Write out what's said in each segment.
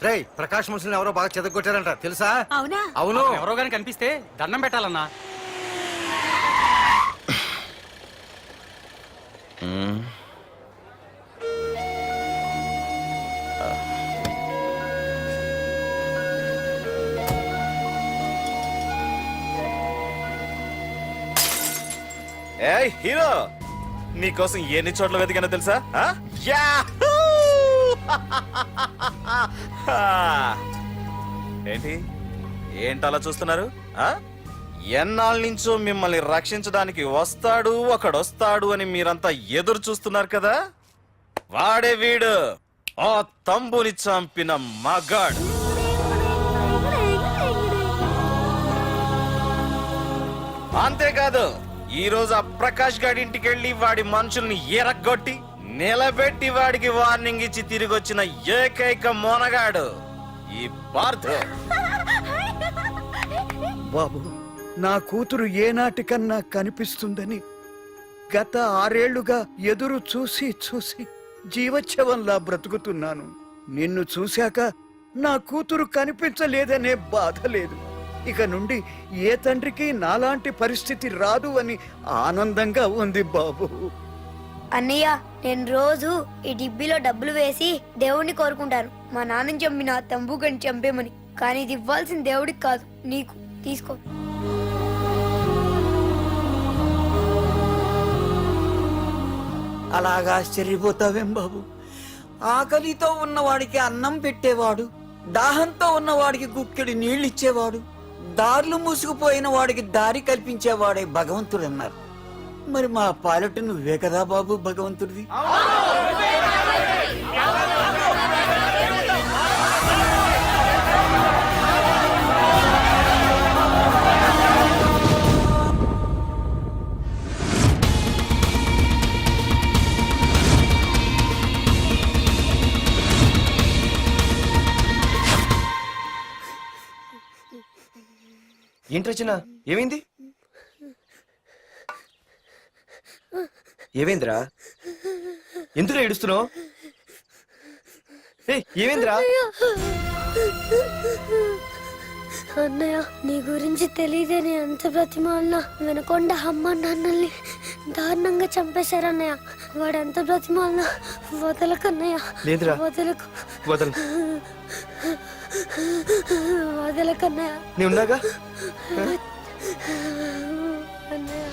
రేయ్ ప్రకాష్ మనుషుల్ని ఎవరో బాగా చెదగొట్టారంట తెలుసా? అవునా? అవును. ఎవరో గాని కనిపిస్తే దండం పెట్టాలన్నా. ఏయ్ హీరో, నీకోసం ఎన్ని చోట్ల వెతికానో తెలుసా? ఏంటి ఏంటలా చూస్తున్నారు? ఎన్నాళ్ళ నుంచో మిమ్మల్ని రక్షించడానికి ఒకడొస్తాడు అని మీరంతా ఎదురు చూస్తున్నారు కదా. వాడే వీడు, ఆ తంబుని చంపిన మగాడు. అంతేకాదు, ఈ రోజు ఆ ప్రకాష్ గాడి ఇంటికి వెళ్లి వాడి మనుషుల్ని ఎరగొట్టి నిలబెట్టి వాడికి వార్నింగ్ ఇచ్చి తిరిగి వచ్చిన ఏకైక మోనగాడు ఈ పార్థ. బాబు, నా కూతురు ఏనాటికన్నా కనిపిస్తుందని గత 6 ఏళ్లుగా ఎదురు చూసి చూసి జీవోత్సవంలా బ్రతుకుతున్నాను. నిన్ను చూశాక నా కూతురు కనిపించలేదనే బాధ లేదు. ఇక నుండి ఏ తండ్రికి నాలాంటి పరిస్థితి రాదు అని ఆనందంగా ఉంది బాబు. అన్నయ్య, నేను రోజు ఈ డిబ్బీలో డబ్బులు వేసి దేవుణ్ణి కోరుకుంటాను, మా నాన్నని చంపిన తంబుగని చంపేమని. కానీ ఇది ఇవ్వాల్సిన దేవుడికి కాదు, నీకు. తీసుకో. అలాగా ఆశ్చర్యపోతావేం బాబు? ఆకలితో ఉన్నవాడికి అన్నం పెట్టేవాడు, దాహంతో ఉన్నవాడికి గుక్కెడి నీళ్ళిచ్చేవాడు, దారులు మూసుకుపోయిన వాడికి దారి కల్పించేవాడే భగవంతుడు అన్నారు. మరి మా పాలెట నువ్వే కదా బాబు భగవంతుడిది. ఏంటి రచన, ఏమైంది? ఏమైందిరా? ఎందుకు ఏడుస్తున్నావు? ఏమైందిరా? అన్నయ్య, నీ గురించి తెలియదని ఎంత బ్రతిమాలినా వినకుండా అమ్మ నాన్నల్ని దారుణంగా చంపేశారన్నయ్య. వాడు ఎంత బ్రతిమాలినా వదలకన్నయ్య. లేదురా, వదలకు. వదలు. వదలకన్నయ్య. నీ ఉన్నాగా. అన్నయ్య,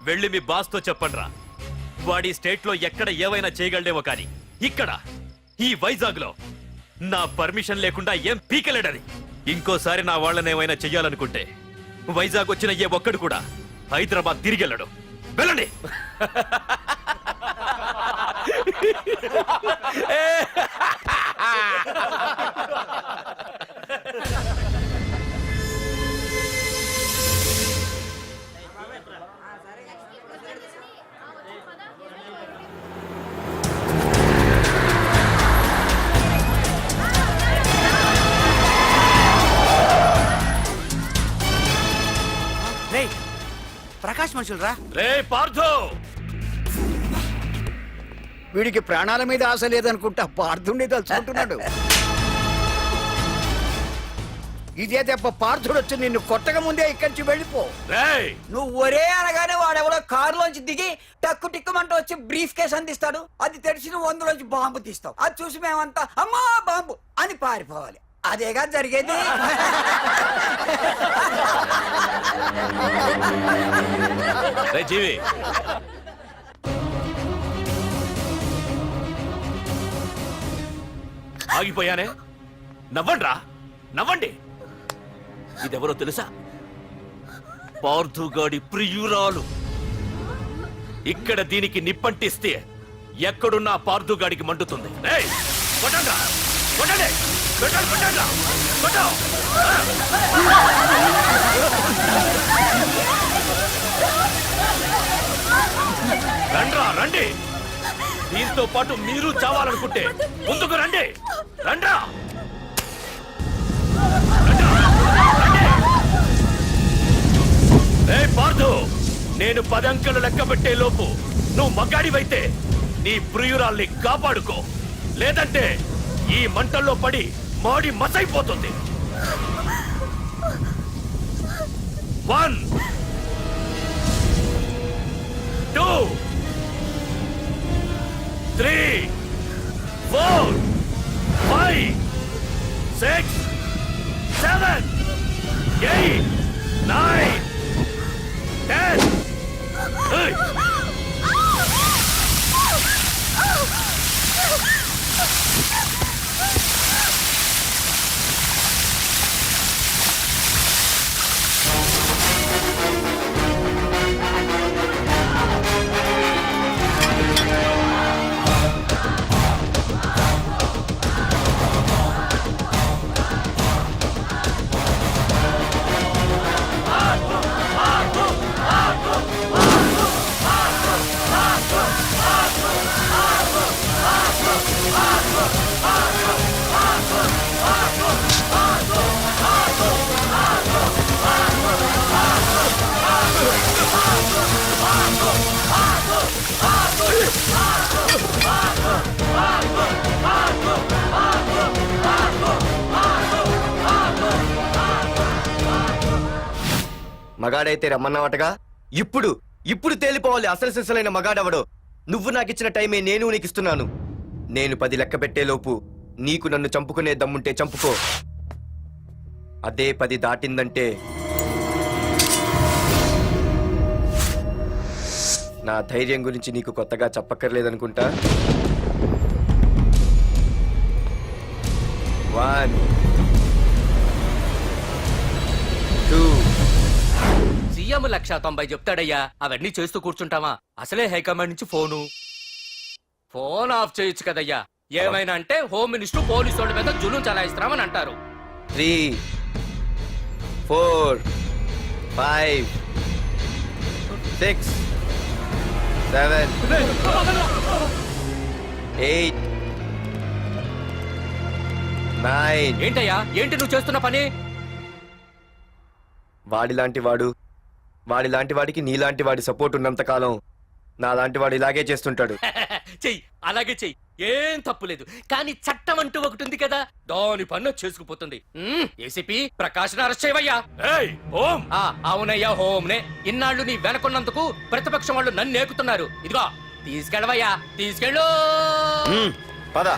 వెళ్ళి మీ బాస్ తో చెప్పండ్రా, వాడి స్టేట్ లో ఎక్కడ ఏవైనా చేయగలడేమో కానీ ఇక్కడ ఈ వైజాగ్ లో నా పర్మిషన్ లేకుండా ఏం పీకలేడని. ఇంకోసారి నా వాళ్ళని ఏమైనా చెయ్యాలనుకుంటే వైజాగ్ వచ్చిన ఏ ఒక్కడు కూడా హైదరాబాద్ తిరిగెళ్ళడు. వెళ్ళండి. ప్రకాష్ మనుషులు రా. రే పార్థో, వీడికి ప్రాణాల మీద ఆశ లేదనుకుంటా పార్థుడిని తలుచుకుంటున్నాడు. ఇదే దెబ్బ, పార్థుడు వచ్చి నిన్ను కొట్టక ముందే ఇక్కడి నుంచి వెళ్ళిపో. నువ్వు ఒరే అనగానే వాడెవడో కారులోంచి దిగి టక్కు టిక్కుమంటూ వచ్చి బ్రీఫ్ కేసు అందిస్తాడు. అది తెరిచి నువ్వు అందులోంచి బాంబు తీస్తావు. అది చూసి మేమంతా అమ్మా బాంబు అని పారిపోవాలి. అదేగా జరిగేది. జీవి ఆగిపోయానే నవ్వండ్రా నవ్వండి ఇదెవరో తెలుసా పార్థుగాడి ప్రియురాలు ఇక్కడ దీనికి నిప్పంటిస్తే ఎక్కడున్నా పార్థుగాడికి మండుతుంది ఏయ్, కొట్టండ్రా, కొట్టండి, కొట్టండి, కొట్టండ్రా, కొట్టు. రండ్రా రండి దీంతో పాటు మీరు చావాలనుకుంటే ముందుకు రండి రండ్రా ఏ పార్థు నేను 10 అంకెలు లెక్క పెట్టే లోపు నువ్వు మగాడివైతే నీ ప్రియురాల్ని కాపాడుకో లేదంటే ఈ మంటల్లో పడి మాడి మసైపోతుంది 1 2 3 4 5 6 7 8 9 10 Hey! మగాడైతే రమ్మన్నావటగా ఇప్పుడు ఇప్పుడు తేలిపోవాలి అసలు సిసలైన మగాడవడో నువ్వు నాకిచ్చిన టైమే నేను నీకు ఇస్తున్నాను నేను 10 లెక్క పెట్టేలోపు నీకు నన్ను చంపుకునే దమ్ముంటే చంపుకో అదే 10 దాటిందంటే నా ధైర్యం గురించి నీకు కొత్తగా చెప్పక్కర్లేదనుకుంటా 1 2 సీఎం 190 చెప్తాడయ్యా అవన్నీ చేస్తూ కూర్చుంటావా అసలే హైకమాండ్ నుంచి ఫోన్ ఆఫ్ చేయొచ్చు కదయ్యా ఏమైనా అంటే హోమ్ మినిస్టర్ పోలీసు వాళ్ళ మీద జులుం చలాయిస్తున్నామని అంటారు 3 4 5 6 7 8 9 ఏంటయ్యా ఏంటి నువ్వు చేస్తున్న పని వాడిలాంటి వాడికి నీలాంటి వాడి సపోర్ట్ ఉన్నంత కాలం నాలాంటి వాడు ఇలాగే చేస్తుంటాడు చెయ్యి అలాగే చెయ్యి ఏం తప్పులేదు కానీ చట్టం అంటూ ఒకటి ఉంది కదా దాని పన్ను చేసుకుపోతుంది ఏసీపీ ప్రకాశ్ అరెస్ట్ చేయవయ్యా ఏయ్ ఓం అవునయ్యా హోమ్నే ఇన్నాళ్ళు నీ వెనకున్నందుకు ప్రతిపక్షం వాళ్ళు నన్ను నేకుతున్నారు ఇదిగో తీసుకెళ్ళవయ్యా తీసుకెళ్ళు పద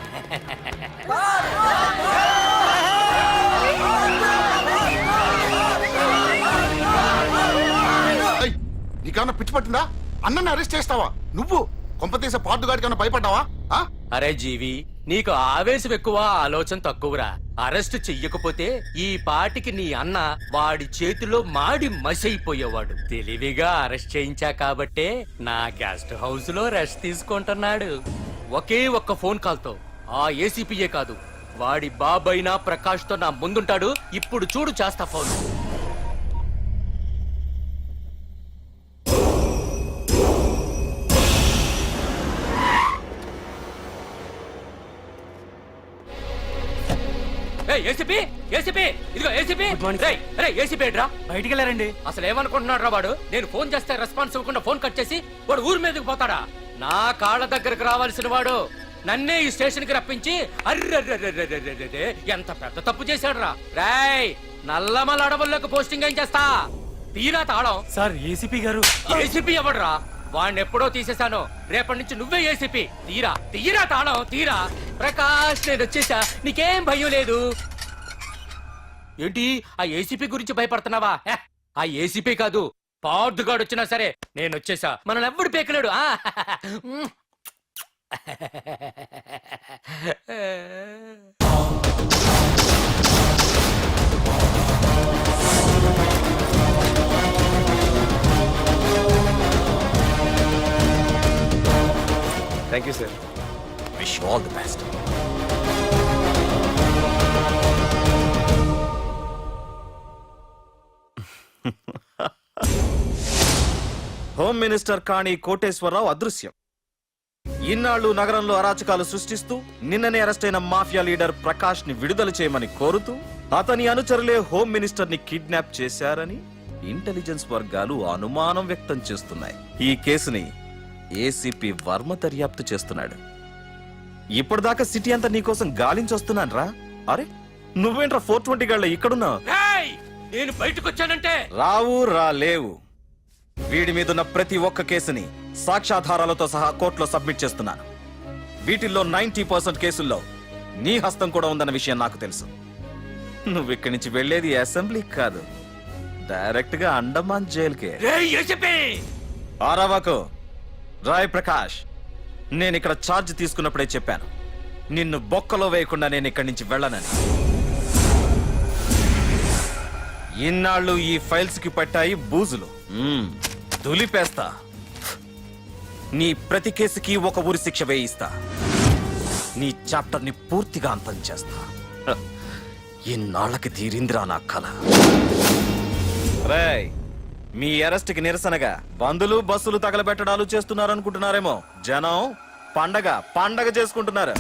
నీకన్నా పిచ్చి పట్టిందా అన్నని అరెస్ట్ చేస్తావా నువ్వు కొంపతీసే పార్దుగాడి కన్నా భయపడ్డావా ఆ? అరే జీవి నీకు ఆవేశం ఎక్కువ ఆలోచన తక్కువరా అరెస్ట్ చెయ్యకపోతే ఈ పాటికి నీ అన్న వాడి చేతిలో మాడి మసైపోయేవాడు తెలివిగా అరెస్ట్ చేయించా కాబట్టే నా గెస్ట్ హౌస్ లో రెస్ట్ తీసుకుంటున్నాడు ఒకే ఒక్క ఫోన్ కాల్ తో ఆ ఏసీపీయే కాదు వాడి బాబైనా ప్రకాష్ తో నా ముందుంటాడు ఇప్పుడు చూడు చేస్తా ఫోన్ ఏసీపీ ఏసీపీ ఇదిగో ఏసీపీ ఏసీపీ ఏంట్రా బయటికి వెళ్ళారండి. అసలు ఏమనుకుంటున్నాడు రా వాడు నేను ఫోన్ చేస్తే రెస్పాన్స్ ఇవ్వకుండా ఫోన్ కట్ చేసి వాడు ఊరి మీదకి పోతాడా నా కాళ్ళ దగ్గరకు రావాల్సిన వాడు నన్నే ఈ స్టేషన్ కి రప్పించి అర్రె ఎంత పెద్ద తప్పు చేశాడు రా రాయ్ నల్లమల అడవుల్లోకి పోస్టింగ్ ఏం చేస్తా తీరా తాళం సార్ ఏసీపీ గారు ఏసీపీ ఎవడ్రా వాడిని ఎప్పుడో తీసేశాను రేపటి నుంచి నువ్వే ఏసీపీ తీరా తీరా తాళం తీరా ప్రకాష్ నేను వచ్చేసా నీకేం భయం లేదు ఏంటి ఆ ఏసీపీ గురించి భయపడుతున్నావా ఆ ఏసీపీ కాదు పార్దుగాడు వచ్చినా సరే నేను వచ్చేసా మనల్ని ఎవ్వడు పేకలేడు ఆ thank you sir. Wish all the best. Home minister Kani Koteswararao అదృశ్యం. ఇన్నాళ్లు నగరంలో అరాచకాలు సృష్టిస్తూ నిన్ననే అరెస్ట్ అయిన మాఫియా లీడర్ ప్రకాష్ ని విడుదల చేయమని కోరుతూ అతని అనుచరులే హోమ్ మినిస్టర్ ని కిడ్నాప్ చేశారని ఇంటెలిజెన్స్ వర్గాలు అనుమానం వ్యక్తం చేస్తున్నాయి. ఈ కేసుని ఏసీపీ వర్మ దర్యాప్తు చేస్తున్నాడు. ఇప్పటిదాకా సిటీ అంతా నీకోసం గాలించొస్తున్నాను రా. అరే నువ్వేంట్రా 420 గళ్ళ ఇక్కడున్నావు? రేయ్! నేను బయటకొచ్చానంటే రాలేవు. వీడి మీదున్న ప్రతి ఒక్క కేసుని సాక్ష్యాధారాలతో సహా కోర్టులో సబ్మిట్ చేస్తున్నాను. వీటిల్లో 90% కేసుల్లో నీ హస్తం కూడా ఉందన్న విషయం నాకు తెలుసు. నువ్వు ఇక్కడి నుంచి వెళ్లేది అసెంబ్లీకి కాదు, డైరెక్ట్ గా అండమాన్ జైలుకే. రేయ్ ఏసీపీ! ఆరావాకు రాయ్ ప్రకాష్, నేను ఇక్కడ ఛార్జ్ తీసుకున్నప్పుడే చెప్పాను, నిన్ను బొక్కలో వేయకుండా నేను ఇక్కడి నుంచి వెళ్ళనని. ఇన్నాళ్ళు ఈ ఫైల్స్ కి పట్టాయి బూజులు. దులిపేస్తా. నీ ప్రతి కేసుకి ఒక ఉరి శిక్ష వేయిస్తా. నీ చాప్టర్ ని పూర్తిగా అంతం చేస్తా. ఇన్నాళ్ళకి తీరిందిరా నా కల. రేయ్, మీ అరెస్ట్ కి నిరసనగా బందులు బస్సులు తగలబెట్టడాలు చేస్తున్నారనుకుంటున్నారేమో. జనం పండగ చేసుకుంటున్నారు.